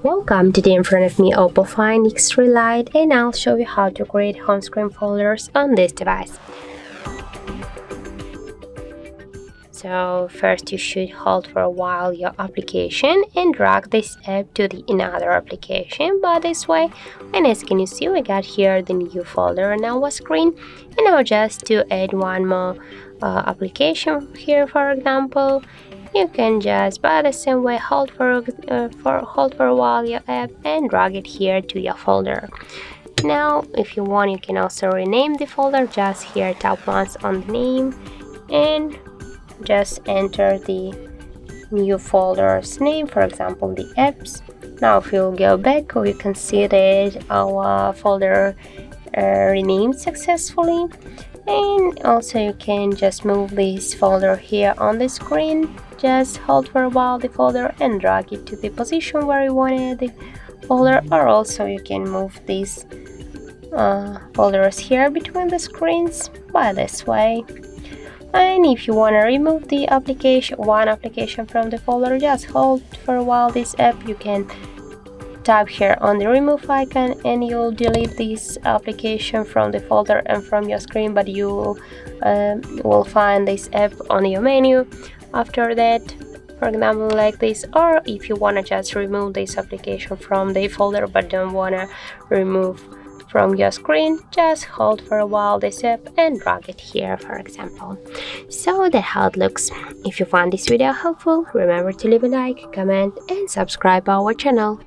Welcome, today in front of me Oppo Find X3 Lite, and I'll show you how to create home screen folders on this device. So first you should hold for a while your application and drag this app to the another application by this way. And as can you see, we got here the new folder on our screen. And now just to add one more application here, for example, you can just by the same way hold for a while your app and drag it here to your folder. Now if you want, you can also rename the folder. Just here tap once on the name and just enter the new folder's name, for example the apps. Now if you go back, you can see that our folder renamed successfully. And also you can just move this folder here on the screen. Just hold for a while the folder and drag it to the position where you want the folder, or also you can move these folders here between the screens by this way. And if you want to remove the one application from the folder, just hold for a while this app. You can tap here on the remove icon and you'll delete this application from the folder and from your screen, but you will find this app on your menu after that, for example like this. Or if you want to just remove this application from the folder but don't want to remove from your screen, just hold for a while this app and drag it here, for example. So that's how it looks. If you found this video helpful, remember to leave a like, comment and subscribe our channel.